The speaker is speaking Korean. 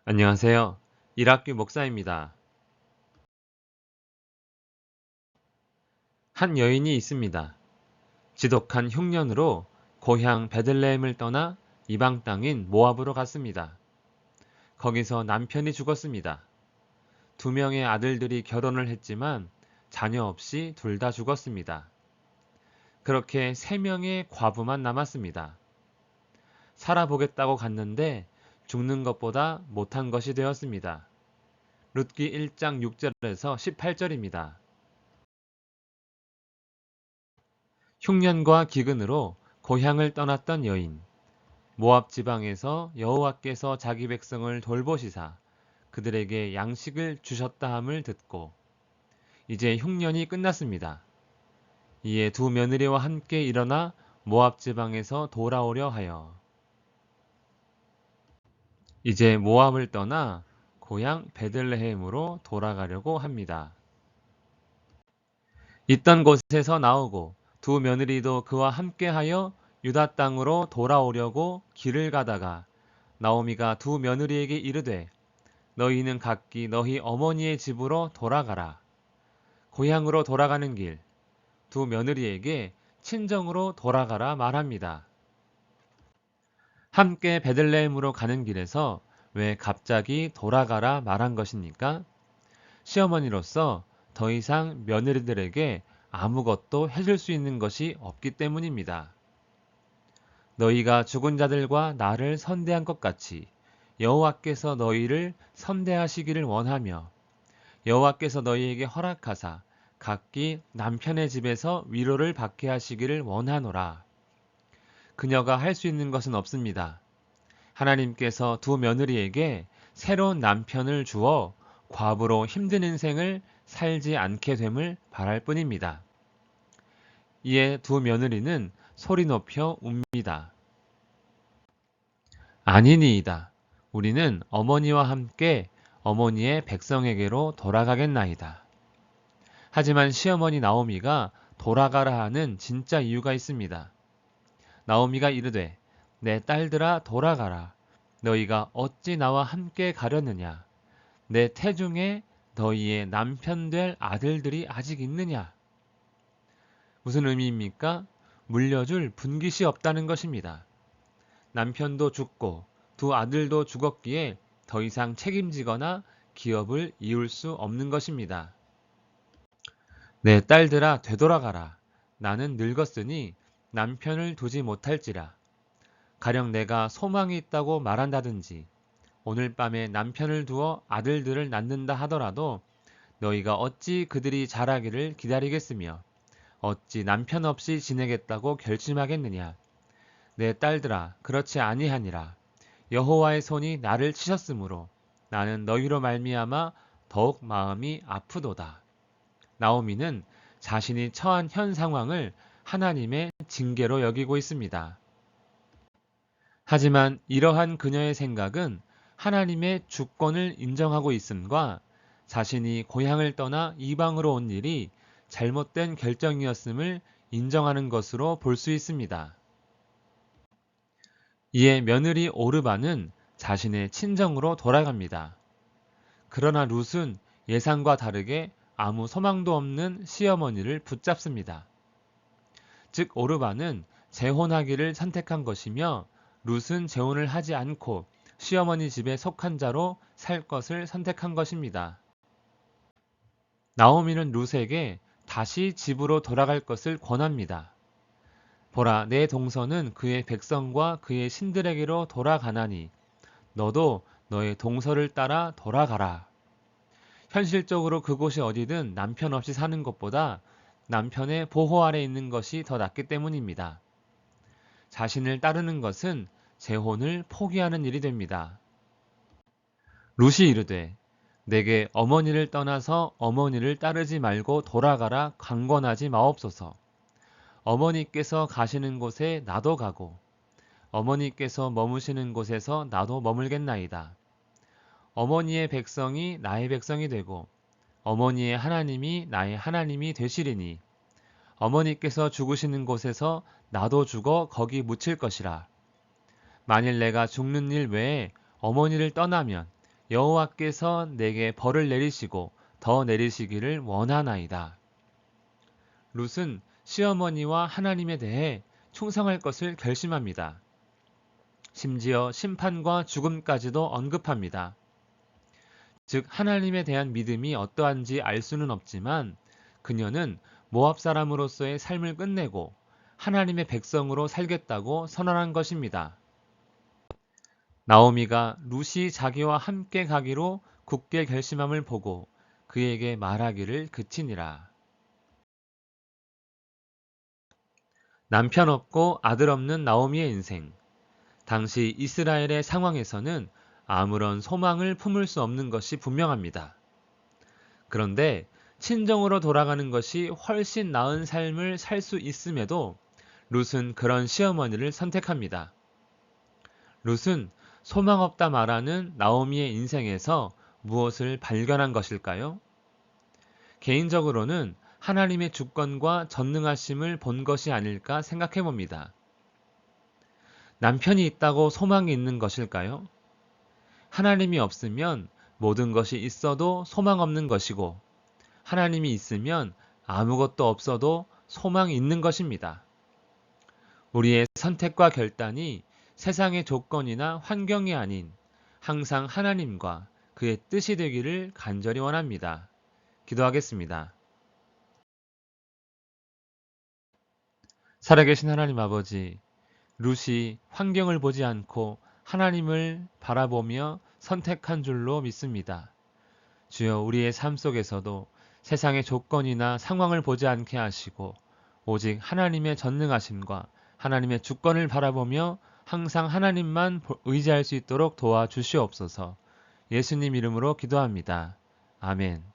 안녕하세요. 일학교 목사입니다. 한 여인이 있습니다. 지독한 흉년으로 고향 베들레헴을 떠나 이방 땅인 모압으로 갔습니다. 거기서 남편이 죽었습니다. 두 명의 아들들이 결혼을 했지만 자녀 없이 둘 다 죽었습니다. 그렇게 세 명의 과부만 남았습니다. 살아보겠다고 갔는데 죽는 것보다 못한 것이 되었습니다. 룻기 1장 6절에서 18절입니다. 흉년과 기근으로 고향을 떠났던 여인, 모압 지방에서 여호와께서 자기 백성을 돌보시사 그들에게 양식을 주셨다 함을 듣고 이제 흉년이 끝났습니다. 이에 두 며느리와 함께 일어나 모압 지방에서 돌아오려 하여 이제 모압을 떠나 고향 베들레헴으로 돌아가려고 합니다. 있던 곳에서 나오고 두 며느리도 그와 함께하여 유다 땅으로 돌아오려고 길을 가다가 나오미가 두 며느리에게 이르되 너희는 각기 너희 어머니의 집으로 돌아가라. 고향으로 돌아가는 길, 두 며느리에게 친정으로 돌아가라 말합니다. 함께 베들레헴으로 가는 길에서 왜 갑자기 돌아가라 말한 것입니까? 시어머니로서 더 이상 며느리들에게 아무것도 해줄 수 있는 것이 없기 때문입니다. 너희가 죽은 자들과 나를 선대한 것 같이 여호와께서 너희를 선대하시기를 원하며 여호와께서 너희에게 허락하사 각기 남편의 집에서 위로를 받게 하시기를 원하노라. 그녀가 할 수 있는 것은 없습니다. 하나님께서 두 며느리에게 새로운 남편을 주어 과부로 힘든 인생을 살지 않게 됨을 바랄 뿐입니다. 이에 두 며느리는 소리 높여 웁니다. 아니니이다. 우리는 어머니와 함께 어머니의 백성에게로 돌아가겠나이다. 하지만 시어머니 나오미가 돌아가라 하는 진짜 이유가 있습니다. 나오미가 이르되 내 딸들아 돌아가라. 너희가 어찌 나와 함께 가려느냐. 내 태중에 너희의 남편 될 아들들이 아직 있느냐. 무슨 의미입니까? 물려줄 분깃이 없다는 것입니다. 남편도 죽고 두 아들도 죽었기에 더 이상 책임지거나 기업을 이을 수 없는 것입니다. 내 딸들아 되돌아가라. 나는 늙었으니 남편을 두지 못할지라. 가령 내가 소망이 있다고 말한다든지 오늘 밤에 남편을 두어 아들들을 낳는다 하더라도 너희가 어찌 그들이 자라기를 기다리겠으며 어찌 남편 없이 지내겠다고 결심하겠느냐. 내 딸들아 그렇지 아니하니라. 여호와의 손이 나를 치셨으므로 나는 너희로 말미암아 더욱 마음이 아프도다. 나오미는 자신이 처한 현 상황을 하나님의 징계로 여기고 있습니다. 하지만 이러한 그녀의 생각은 하나님의 주권을 인정하고 있음과 자신이 고향을 떠나 이방으로 온 일이 잘못된 결정이었음을 인정하는 것으로 볼 수 있습니다. 이에 며느리 오르바는 자신의 친정으로 돌아갑니다. 그러나 룻은 예상과 다르게 아무 소망도 없는 시어머니를 붙잡습니다. 즉 오르바는 재혼하기를 선택한 것이며 룻은 재혼을 하지 않고 시어머니 집에 속한 자로 살 것을 선택한 것입니다. 나오미는 룻에게 다시 집으로 돌아갈 것을 권합니다. 보라, 내 동서는 그의 백성과 그의 신들에게로 돌아가나니 너도 너의 동서를 따라 돌아가라. 현실적으로 그곳이 어디든 남편 없이 사는 것보다 남편의 보호 아래 있는 것이 더 낫기 때문입니다. 자신을 따르는 것은 재혼을 포기하는 일이 됩니다. 룻이 이르되 내게 어머니를 떠나서 어머니를 따르지 말고 돌아가라 강권하지 마옵소서. 어머니께서 가시는 곳에 나도 가고 어머니께서 머무시는 곳에서 나도 머물겠나이다. 어머니의 백성이 나의 백성이 되고 어머니의 하나님이 나의 하나님이 되시리니 어머니께서 죽으시는 곳에서 나도 죽어 거기 묻힐 것이라. 만일 내가 죽는 일 외에 어머니를 떠나면 여호와께서 내게 벌을 내리시고 더 내리시기를 원하나이다. 룻은 시어머니와 하나님에 대해 충성할 것을 결심합니다. 심지어 심판과 죽음까지도 언급합니다. 즉 하나님에 대한 믿음이 어떠한지 알 수는 없지만 그녀는 모압 사람으로서의 삶을 끝내고 하나님의 백성으로 살겠다고 선언한 것입니다. 나오미가 룻이 자기와 함께 가기로 굳게 결심함을 보고 그에게 말하기를 그치니라. 남편 없고 아들 없는 나오미의 인생. 당시 이스라엘의 상황에서는 아무런 소망을 품을 수 없는 것이 분명합니다. 그런데 친정으로 돌아가는 것이 훨씬 나은 삶을 살 수 있음에도 룻은 그런 시어머니를 선택합니다. 룻은 소망 없다 말하는 나오미의 인생에서 무엇을 발견한 것일까요? 개인적으로는 하나님의 주권과 전능하심을 본 것이 아닐까 생각해 봅니다. 남편이 있다고 소망이 있는 것일까요? 하나님이 없으면 모든 것이 있어도 소망 없는 것이고 하나님이 있으면 아무것도 없어도 소망이 있는 것입니다. 우리의 선택과 결단이 세상의 조건이나 환경이 아닌 항상 하나님과 그의 뜻이 되기를 간절히 원합니다. 기도하겠습니다. 살아계신 하나님 아버지, 룻이 환경을 보지 않고 하나님을 바라보며 선택한 줄로 믿습니다. 주여 우리의 삶 속에서도 세상의 조건이나 상황을 보지 않게 하시고 오직 하나님의 전능하심과 하나님의 주권을 바라보며 항상 하나님만 의지할 수 있도록 도와주시옵소서. 예수님 이름으로 기도합니다. 아멘.